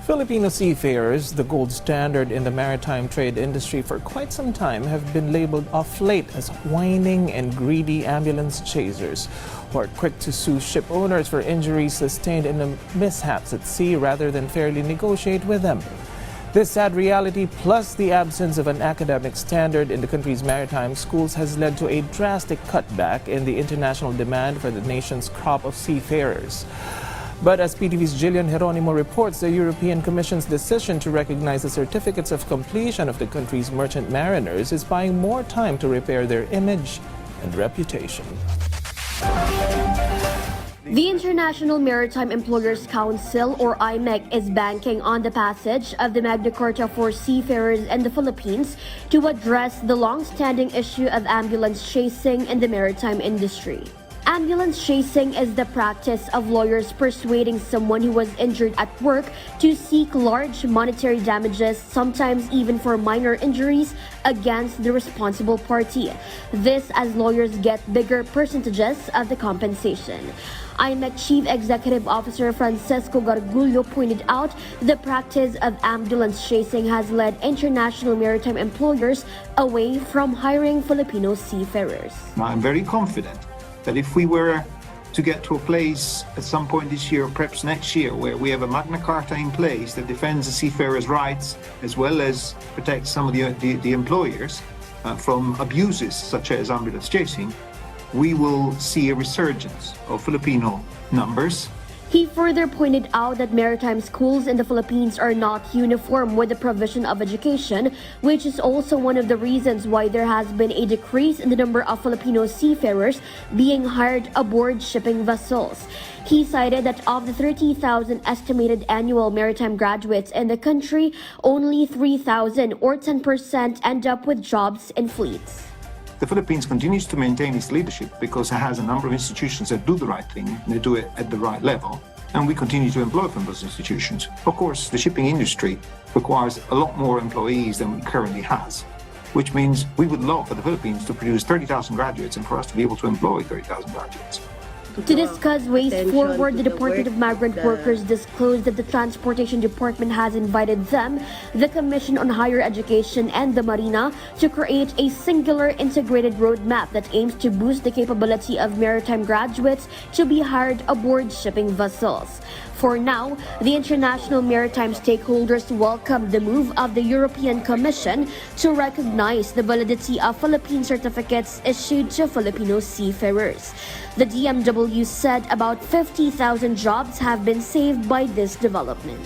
Filipino seafarers, the gold standard in the maritime trade industry for quite some time, have been labeled off late as whining and greedy ambulance chasers who are quick to sue ship owners for injuries sustained in the mishaps at sea rather than fairly negotiate with them. This sad reality, plus the absence of an academic standard in the country's maritime schools, has led to a drastic cutback in the international demand for the nation's crop of seafarers. But as PTV's Jillian Geronimo reports, the European Commission's decision to recognize the certificates of completion of the country's merchant mariners is buying more time to repair their image and reputation. The International Maritime Employers Council, or IMEC, is banking on the passage of the Magna Carta for seafarers in the Philippines to address the long-standing issue of ambulance chasing in the maritime industry. Ambulance chasing is the practice of lawyers persuading someone who was injured at work to seek large monetary damages, sometimes even for minor injuries, against the responsible party. This as lawyers get bigger percentages of the compensation. IMEC Chief Executive Officer Francisco Gargullo pointed out the practice of ambulance chasing has led international maritime employers away from hiring Filipino seafarers. I'm very confident that if we were to get to a place at some point this year, or perhaps next year, where we have a magna carta in place that defends the seafarers' rights as well as protects some of the employers from abuses such as ambulance chasing, we will see a resurgence of Filipino numbers. He further pointed out that maritime schools in the Philippines are not uniform with the provision of education, which is also one of the reasons why there has been a decrease in the number of Filipino seafarers being hired aboard shipping vessels. He cited that of the 30,000 estimated annual maritime graduates in the country, only 3,000 or 10% end up with jobs in fleets. The Philippines continues to maintain its leadership because it has a number of institutions that do the right thing, and they do it at the right level, and we continue to employ from those institutions. Of course, the shipping industry requires a lot more employees than it currently has, which means we would love for the Philippines to produce 30,000 graduates and for us to be able to employ 30,000 graduates. To discuss ways forward, the Department of Migrant Workers disclosed that the Transportation Department has invited them, the Commission on Higher Education, and the Marina to create a singular integrated roadmap that aims to boost the capability of maritime graduates to be hired aboard shipping vessels. For now, the international maritime stakeholders welcome the move of the European Commission to recognize the validity of Philippine certificates issued to Filipino seafarers. The DMW said about 50,000 jobs have been saved by this development.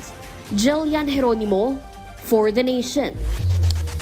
Jillian Geronimo for The Nation.